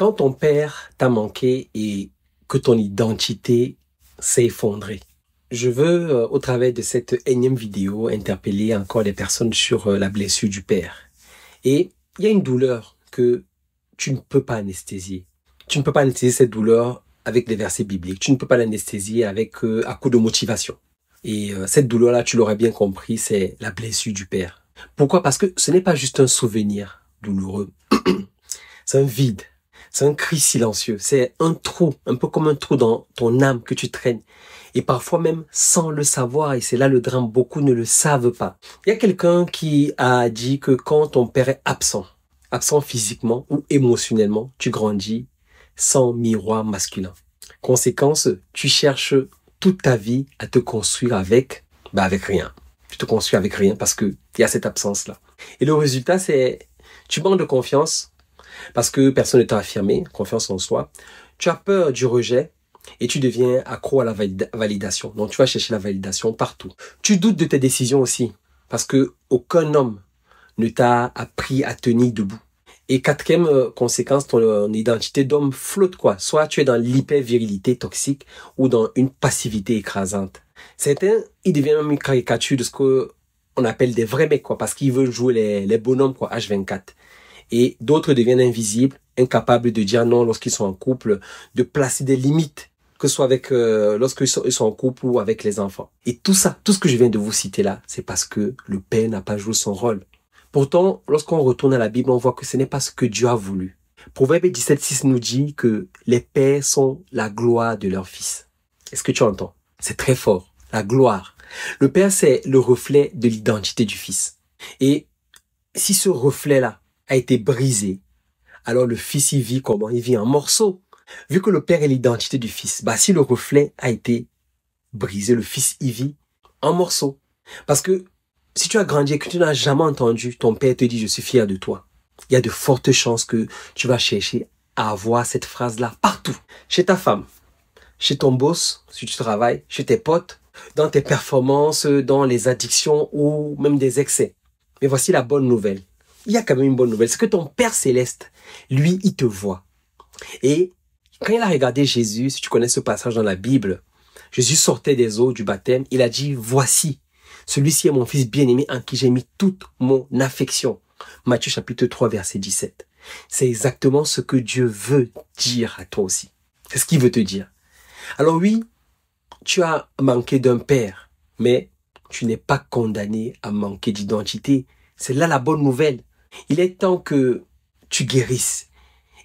Quand ton père t'a manqué et que ton identité s'est effondrée, je veux, au travers de cette énième vidéo, interpeller encore les personnes sur la blessure du père. Et il y a une douleur que tu ne peux pas anesthésier. Tu ne peux pas anesthésier cette douleur avec des versets bibliques. Tu ne peux pas l'anesthésier avec à coup de motivation. Et cette douleur-là, tu l'aurais bien compris, c'est la blessure du père. Pourquoi? Parce que ce n'est pas juste un souvenir douloureux. C'est un vide. C'est un cri silencieux. C'est un trou, un peu comme un trou dans ton âme que tu traînes. Et parfois même sans le savoir. Et c'est là le drame. Beaucoup ne le savent pas. Il y a quelqu'un qui a dit que quand ton père est absent physiquement ou émotionnellement, tu grandis sans miroir masculin. Conséquence, tu cherches toute ta vie à te construire avec rien. Tu te construis avec rien parce que il y a cette absence-là. Et le résultat, c'est tu manques de confiance parce que personne ne t'a affirmé, confiance en soi. Tu as peur du rejet et tu deviens accro à la validation. Donc tu vas chercher la validation partout. Tu doutes de tes décisions aussi parce que aucun homme ne t'a appris à tenir debout. Et quatrième conséquence, ton identité d'homme flotte quoi. Soit tu es dans l'hyper-virilité toxique ou dans une passivité écrasante. Certains, ils deviennent même une caricature de ce que on appelle des vrais mecs quoi, parce qu'ils veulent jouer les bonhommes quoi, H24. Et d'autres deviennent invisibles, incapables de dire non lorsqu'ils sont en couple, de placer des limites, que ce soit avec lorsqu'ils sont en couple ou avec les enfants. Et tout ça, tout ce que je viens de vous citer là, c'est parce que le père n'a pas joué son rôle. Pourtant, lorsqu'on retourne à la Bible, on voit que ce n'est pas ce que Dieu a voulu. Proverbe 17:6 nous dit que les pères sont la gloire de leurs fils. Est-ce que tu entends? C'est très fort. La gloire. Le père, c'est le reflet de l'identité du fils. Et si ce reflet-là a été brisé, alors le fils, il vit comment? Il vit en morceaux. Vu que le père est l'identité du fils, si le reflet a été brisé, le fils, il vit en morceaux. Parce que si tu as grandi et que tu n'as jamais entendu ton père te dire « je suis fier de toi », il y a de fortes chances que tu vas chercher à avoir cette phrase-là partout. Chez ta femme, chez ton boss, si tu travailles, chez tes potes, dans tes performances, dans les addictions ou même des excès. Mais voici la bonne nouvelle. Il y a quand même une bonne nouvelle. C'est que ton Père Céleste, lui, il te voit. Et quand il a regardé Jésus, si tu connais ce passage dans la Bible, Jésus sortait des eaux du baptême. Il a dit « Voici, celui-ci est mon fils bien-aimé en qui j'ai mis toute mon affection. » Matthieu chapitre 3, verset 17. C'est exactement ce que Dieu veut dire à toi aussi. C'est ce qu'il veut te dire. Alors oui, tu as manqué d'un père, mais tu n'es pas condamné à manquer d'identité. C'est là la bonne nouvelle. Il est temps que tu guérisses.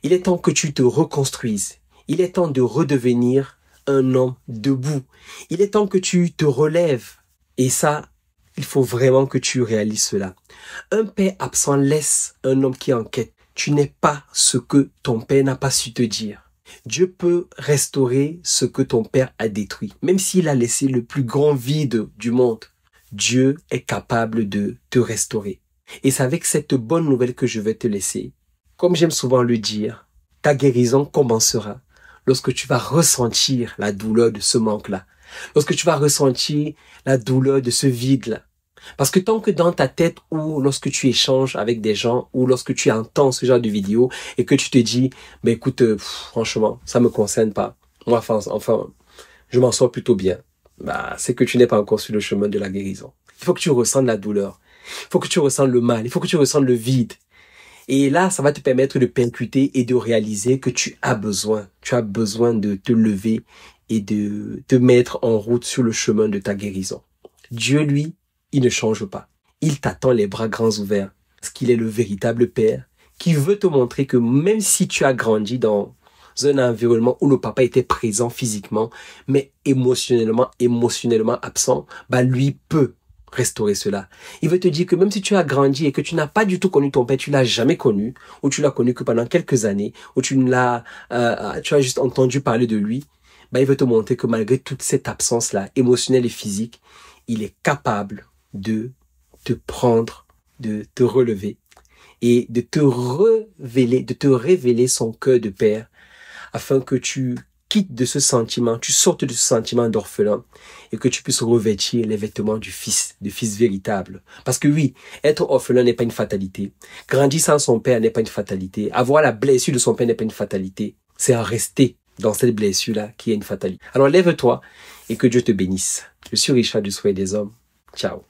Il est temps que tu te reconstruises. Il est temps de redevenir un homme debout. Il est temps que tu te relèves. Et ça, il faut vraiment que tu réalises cela. Un père absent laisse un homme qui est en quête. Tu n'es pas ce que ton père n'a pas su te dire. Dieu peut restaurer ce que ton père a détruit. Même s'il a laissé le plus grand vide du monde, Dieu est capable de te restaurer. Et c'est avec cette bonne nouvelle que je vais te laisser. Comme j'aime souvent le dire, ta guérison commencera lorsque tu vas ressentir la douleur de ce manque-là. Lorsque tu vas ressentir la douleur de ce vide-là. Parce que tant que dans ta tête ou lorsque tu échanges avec des gens ou lorsque tu entends ce genre de vidéo et que tu te dis, écoute, franchement, ça me concerne pas. Moi, enfin, je m'en sors plutôt bien. C'est que tu n'es pas encore sur le chemin de la guérison. Il faut que tu ressentes la douleur. Il faut que tu ressentes le mal. Il faut que tu ressentes le vide. Et là, ça va te permettre de percuter et de réaliser que tu as besoin. Tu as besoin de te lever et de te mettre en route sur le chemin de ta guérison. Dieu, lui, il ne change pas. Il t'attend les bras grands ouverts. Parce qu'il est le véritable Père qui veut te montrer que même si tu as grandi dans un environnement où le papa était présent physiquement, mais émotionnellement absent, lui peut restaurer cela. Il veut te dire que même si tu as grandi et que tu n'as pas du tout connu ton père, tu l'as jamais connu, ou tu l'as connu que pendant quelques années, ou tu as juste entendu parler de lui, il veut te montrer que malgré toute cette absence-là, émotionnelle et physique, il est capable de te prendre, de te relever et de te révéler son cœur de père afin que tu quittes de ce sentiment, tu sortes de ce sentiment d'orphelin et que tu puisses revêtir les vêtements du fils véritable. Parce que oui, être orphelin n'est pas une fatalité. Grandir sans son père n'est pas une fatalité. Avoir la blessure de son père n'est pas une fatalité. C'est en rester dans cette blessure-là qui est une fatalité. Alors lève-toi et que Dieu te bénisse. Je suis Richard du Soleil des Hommes. Ciao.